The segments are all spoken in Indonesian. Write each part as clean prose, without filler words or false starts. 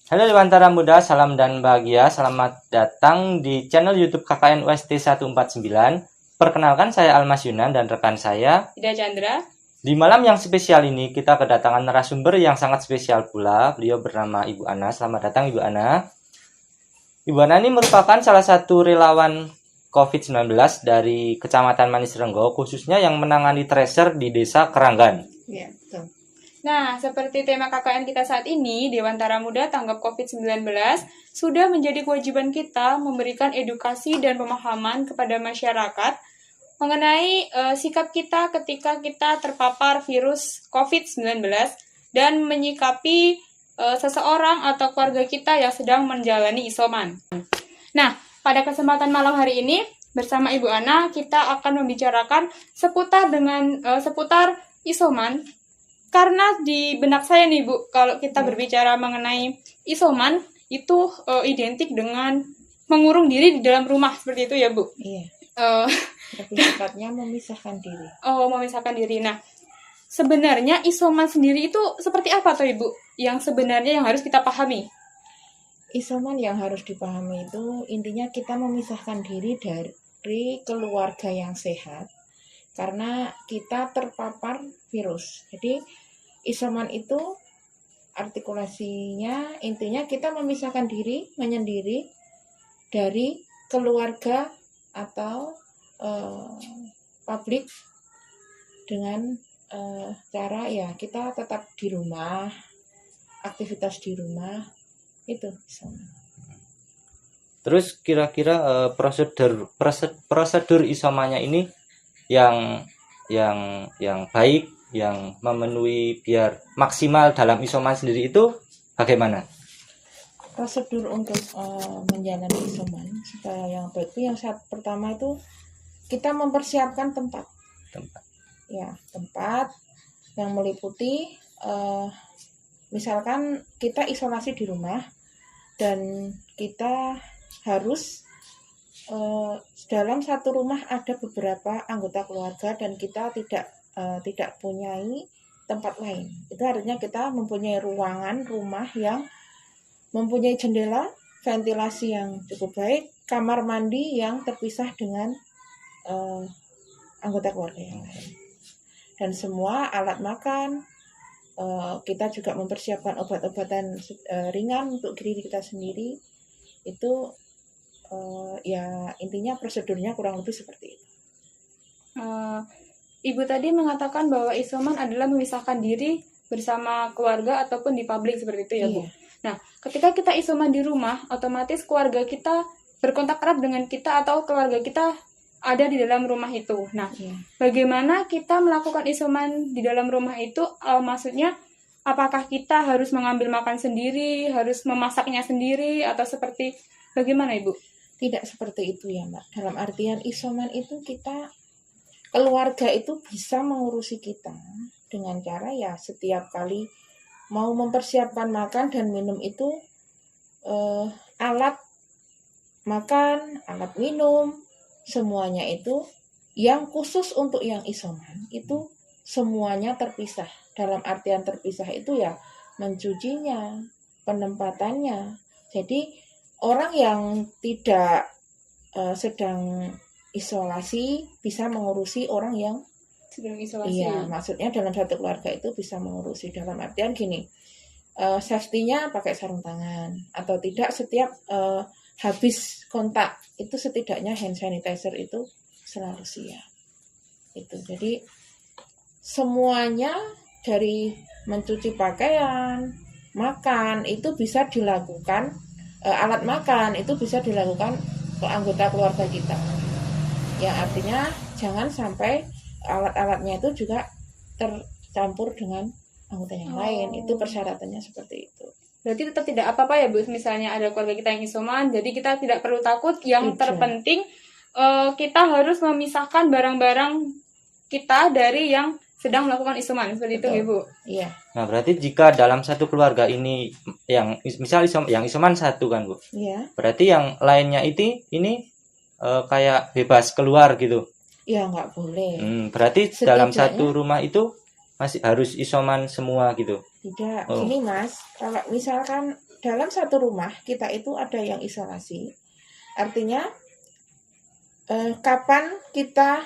Halo Dewantara Muda, salam dan bahagia. Selamat datang di channel YouTube KKN UST 149. Perkenalkan, saya Almas Yunan dan rekan saya Ida Chandra. Di malam yang spesial ini kita kedatangan narasumber yang sangat spesial pula. Beliau bernama Ibu Ana. Selamat datang Ibu Ana. Ibu Ana ini merupakan salah satu relawan COVID-19 dari Kecamatan Manis Renggo, khususnya yang menangani tracer di Desa Keranggan. Ya, betul. Nah, seperti tema KKN kita saat ini, Dewantara Muda Tanggap COVID-19, sudah menjadi kewajiban kita memberikan edukasi dan pemahaman kepada masyarakat mengenai sikap kita ketika kita terpapar virus COVID-19 dan menyikapi seseorang atau keluarga kita yang sedang menjalani isoman. Nah, pada kesempatan malam hari ini, bersama Ibu Ana, kita akan membicarakan seputar isoman. Karena di benak saya nih Bu, kalau kita berbicara mengenai isoman, itu identik dengan mengurung diri di dalam rumah, seperti itu ya Bu? Iya, lebih tepatnya memisahkan diri. Memisahkan diri. Nah, sebenarnya isoman sendiri itu seperti apa toh Ibu? Yang sebenarnya yang harus kita pahami? Isoman yang harus dipahami itu intinya kita memisahkan diri dari keluarga yang sehat karena kita terpapar virus. Jadi isoman itu artikulasinya intinya kita memisahkan diri, menyendiri dari keluarga atau publik dengan cara ya kita tetap di rumah, aktivitas di rumah itu isoman. Terus kira-kira prosedur isomannya ini yang baik, yang memenuhi biar maksimal dalam isoman sendiri itu bagaimana? Prosedur untuk menjalani isoman supaya yang baik itu yang pertama itu kita mempersiapkan tempat. Ya, tempat yang meliputi misalkan kita isolasi di rumah dan kita harus dalam satu rumah ada beberapa anggota keluarga dan kita tidak punyai tempat lain. Itu artinya kita mempunyai ruangan rumah yang mempunyai jendela, ventilasi yang cukup baik, kamar mandi yang terpisah dengan anggota keluarga yang lain. Dan semua alat makan, kita juga mempersiapkan obat-obatan ringan untuk diri kita sendiri. Itu ya intinya prosedurnya kurang lebih seperti itu. Ibu tadi mengatakan bahwa isoman adalah memisahkan diri bersama keluarga ataupun di publik seperti itu ya Bu? Iya. Nah, ketika kita isoman di rumah, otomatis keluarga kita berkontak erat dengan kita atau keluarga kita ada di dalam rumah itu. Nah, bagaimana kita melakukan isoman di dalam rumah itu? Maksudnya, apakah kita harus mengambil makan sendiri, harus memasaknya sendiri, atau seperti bagaimana Ibu? Tidak seperti itu ya Mbak. Dalam artian isoman itu keluarga itu bisa mengurusi kita dengan cara ya setiap kali mau mempersiapkan makan dan minum itu alat makan, alat minum, semuanya itu yang khusus untuk yang isoman itu semuanya terpisah. Dalam artian terpisah itu ya mencucinya, penempatannya. Jadi orang yang tidak sedang isolasi bisa mengurusi orang yang sedang isolasi. Iya, maksudnya dalam satu keluarga itu bisa mengurusi dalam artian gini, safety-nya pakai sarung tangan atau tidak setiap habis kontak itu setidaknya hand sanitizer itu selalu siap. Itu jadi semuanya dari mencuci pakaian, makan itu bisa dilakukan, alat makan itu bisa dilakukan ke anggota keluarga kita. Yang artinya jangan sampai alat-alatnya itu juga tercampur dengan anggota yang lain. Itu persyaratannya seperti itu. Berarti tetap tidak apa-apa ya Bu, misalnya ada keluarga kita yang isoman, jadi kita tidak perlu takut. Yang terpenting kita harus memisahkan barang-barang kita dari yang sedang melakukan isoman, seperti itu ya Bu? Iya. Nah, berarti jika dalam satu keluarga ini yang isoman satu kan Bu? Iya. Berarti yang lainnya ini kayak bebas keluar gitu? Ya nggak boleh. Berarti dalam satu rumah itu masih harus isoman semua gitu? Tidak, Oh. gini Mas, kalau misalkan dalam satu rumah kita itu ada yang isolasi, artinya kapan kita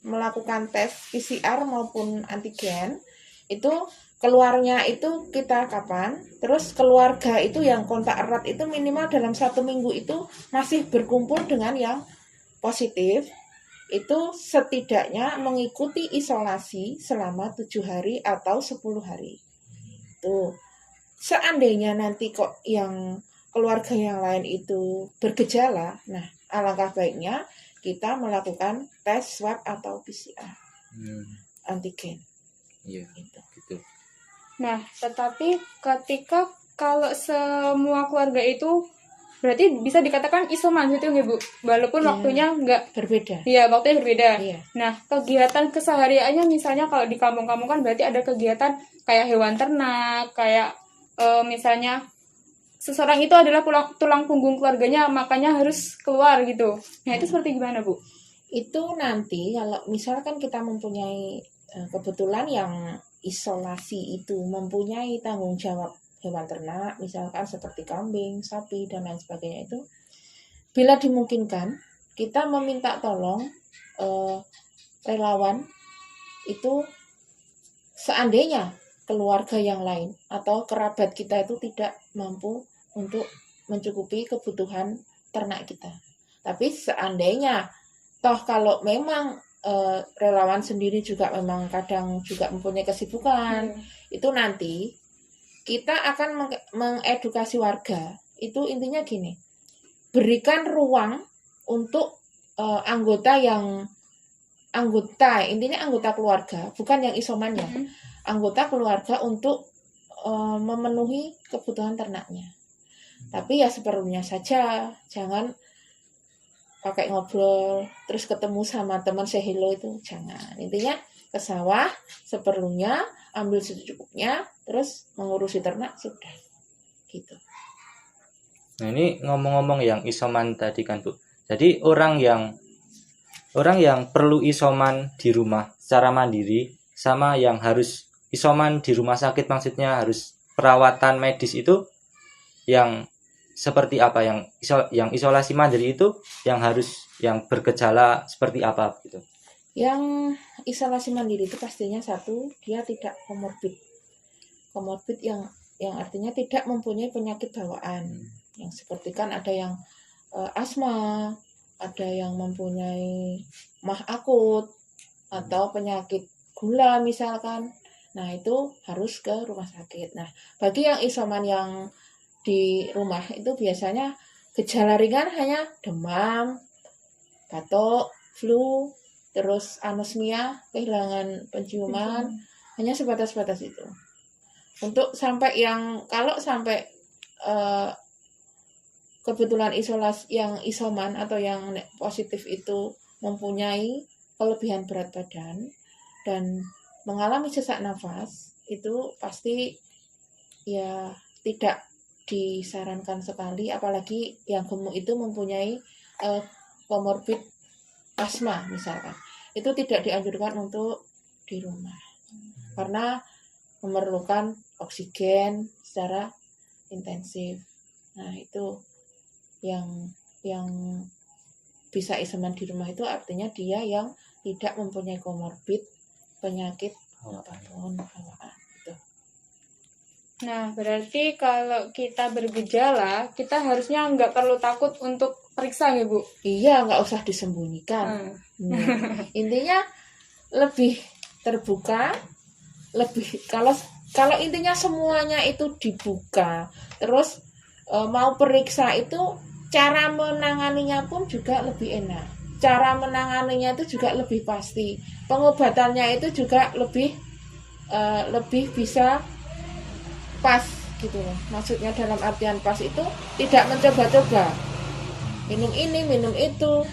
melakukan tes PCR maupun antigen, itu keluarnya itu kita kapan, terus keluarga itu yang kontak erat itu minimal dalam 1 minggu itu masih berkumpul dengan yang positif, itu setidaknya mengikuti isolasi selama 7 hari atau 10 hari. Tuh, seandainya nanti kok yang keluarga yang lain itu bergejala, nah alangkah baiknya kita melakukan tes swab atau PCR antigen. Iya, Gitu. gitu. Nah, tetapi ketika kalau semua keluarga itu berarti bisa dikatakan isoman gitu nggak Bu? Walaupun Iya. waktunya nggak, Berbeda. ya waktunya berbeda. Iya. Nah, kegiatan kesehariannya misalnya kalau di kampung-kampung kan berarti ada kegiatan kayak hewan ternak, kayak misalnya seseorang itu adalah tulang punggung keluarganya, makanya harus keluar gitu. Nah, itu seperti gimana Bu? Itu nanti kalau misalkan kita mempunyai kebetulan yang isolasi itu mempunyai tanggung jawab hewan ternak, misalkan seperti kambing, sapi, dan lain sebagainya itu, bila dimungkinkan, kita meminta tolong relawan itu seandainya keluarga yang lain atau kerabat kita itu tidak mampu untuk mencukupi kebutuhan ternak kita. Tapi seandainya, toh kalau memang relawan sendiri juga memang kadang juga mempunyai kesibukan, itu nanti kita akan mengedukasi warga. Itu intinya gini, berikan ruang untuk intinya anggota keluarga, bukan yang isomannya, anggota keluarga untuk memenuhi kebutuhan ternaknya. Tapi ya seperlunya saja, jangan pakai ngobrol terus ketemu sama teman say hello, itu jangan. Intinya ke sawah seperlunya, ambil secukupnya, terus mengurusi ternak sudah gitu. Nah, ini ngomong-ngomong yang isoman tadi kan Bu. Jadi orang yang perlu isoman di rumah secara mandiri sama yang harus isoman di rumah sakit, maksudnya harus perawatan medis, itu yang seperti apa? Yang isolasi mandiri itu yang bergejala seperti apa gitu? Yang isolasi mandiri itu pastinya satu, dia tidak komorbid yang artinya tidak mempunyai penyakit bawaan. Yang seperti kan ada yang asma, ada yang mempunyai mah akut atau penyakit gula misalkan. Nah, itu harus ke rumah sakit. Nah, bagi yang isoman yang di rumah itu biasanya gejala ringan hanya demam, batuk, flu, terus anosmia, kehilangan penciuman, hanya sebatas itu. Untuk sampai kalau sampai kebetulan isolasi yang isoman atau yang positif itu mempunyai kelebihan berat badan dan mengalami sesak nafas, itu pasti ya tidak disarankan sekali, apalagi yang gemuk itu mempunyai komorbid asma misalkan. Itu tidak dianjurkan untuk di rumah karena memerlukan oksigen secara intensif. Nah, itu yang bisa isoman di rumah itu artinya dia yang tidak mempunyai komorbid penyakit apapun bawaan. Nah, berarti kalau kita bergejala, kita harusnya nggak perlu takut untuk periksa ya, Bu? Iya, nggak usah disembunyikan. Intinya lebih terbuka, kalau intinya semuanya itu dibuka, terus mau periksa itu cara menanganinya pun juga lebih enak. Cara menanganinya itu juga lebih pasti. Pengobatannya itu juga lebih bisa pas gitu loh. Maksudnya dalam artian pas itu tidak mencoba-coba. Minum ini, minum itu.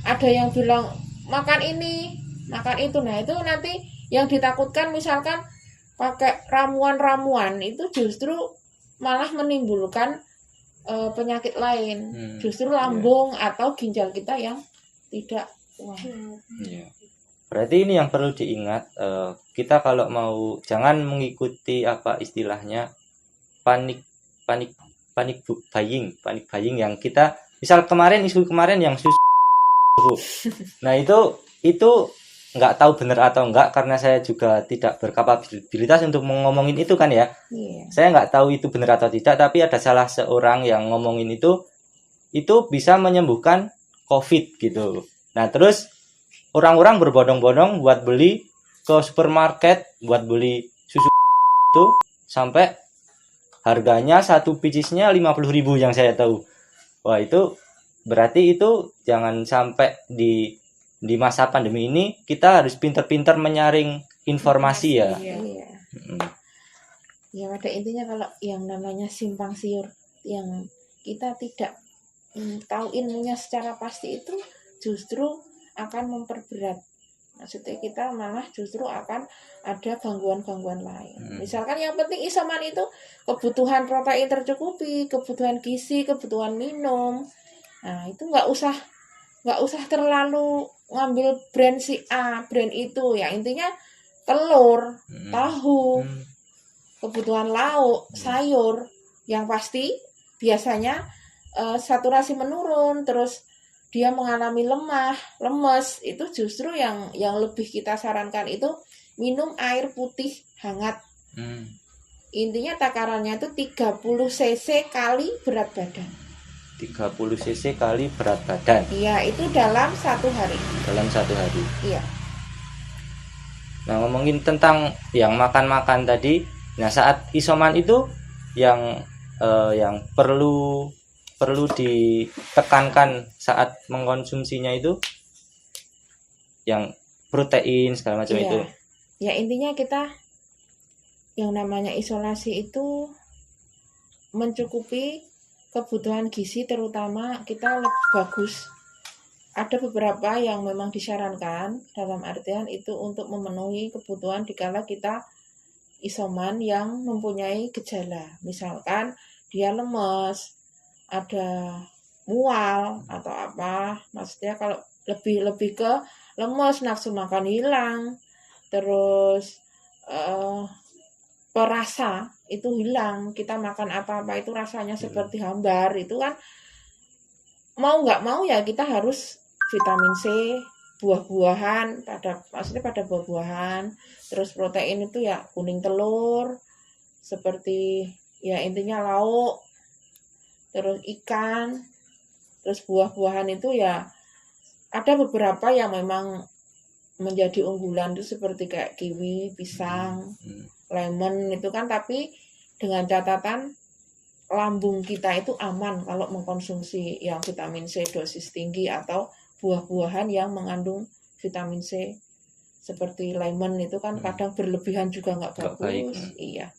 Ada yang bilang makan ini, makan itu. Nah, itu nanti yang ditakutkan misalkan pakai ramuan-ramuan itu justru malah menimbulkan penyakit lain. Justru lambung atau ginjal kita yang tidak kuat. Berarti ini yang perlu diingat, kita kalau mau jangan mengikuti apa istilahnya panik panik panik buying yang kita misal isu kemarin yang susu. Nah itu nggak tahu benar atau enggak karena saya juga tidak berkapabilitas untuk ngomongin itu kan ya. Iya. Saya nggak tahu itu benar atau tidak, tapi ada salah seorang yang ngomongin itu bisa menyembuhkan COVID gitu. Nah terus orang-orang berbondong-bondong buat beli ke supermarket, buat beli susu itu sampai harganya satu picisnya 50.000 yang saya tahu. Wah itu berarti itu jangan sampai di masa pandemi ini kita harus pintar-pintar menyaring informasi ya. Iya. Ya pada intinya kalau yang namanya simpang siur yang kita tidak tahu ilmunya secara pasti itu justru akan memperberat. Maksudnya kita malah justru akan ada gangguan-gangguan lain. Misalkan yang penting isoman itu kebutuhan protein tercukupi, kebutuhan gizi, kebutuhan minum. Nah itu nggak usah terlalu ngambil brand si A, brand itu. Ya intinya telur, tahu, kebutuhan lauk, sayur. Yang pasti biasanya saturasi menurun, terus dia mengalami lemes, itu justru yang lebih kita sarankan itu minum air putih hangat. Intinya takarannya itu 30 cc kali berat badan. 30 cc kali berat badan. Iya, itu dalam 1 hari. Dalam 1 hari. Iya. Nah, ngomongin tentang yang makan-makan tadi, nah saat isoman itu yang perlu ditekankan saat mengkonsumsinya itu yang protein segala macam itu. Ya intinya kita yang namanya isolasi itu mencukupi kebutuhan gizi, terutama kita bagus. Ada beberapa yang memang disarankan dalam artian itu untuk memenuhi kebutuhan dikala kita isoman yang mempunyai gejala. Misalkan dia lemes, ada mual atau apa, maksudnya kalau lebih ke lemes, nafsu makan hilang, terus perasa itu hilang, kita makan apa-apa itu rasanya seperti hambar, itu kan mau nggak mau ya kita harus vitamin C, buah-buahan, maksudnya pada buah-buahan, terus protein itu ya kuning telur, seperti ya intinya lauk, terus ikan, terus buah-buahan itu ya ada beberapa yang memang menjadi unggulan itu seperti kayak kiwi, pisang, lemon itu kan, tapi dengan catatan lambung kita itu aman kalau mengkonsumsi yang vitamin C dosis tinggi atau buah-buahan yang mengandung vitamin C seperti lemon itu kan kadang berlebihan juga nggak bagus. Iya.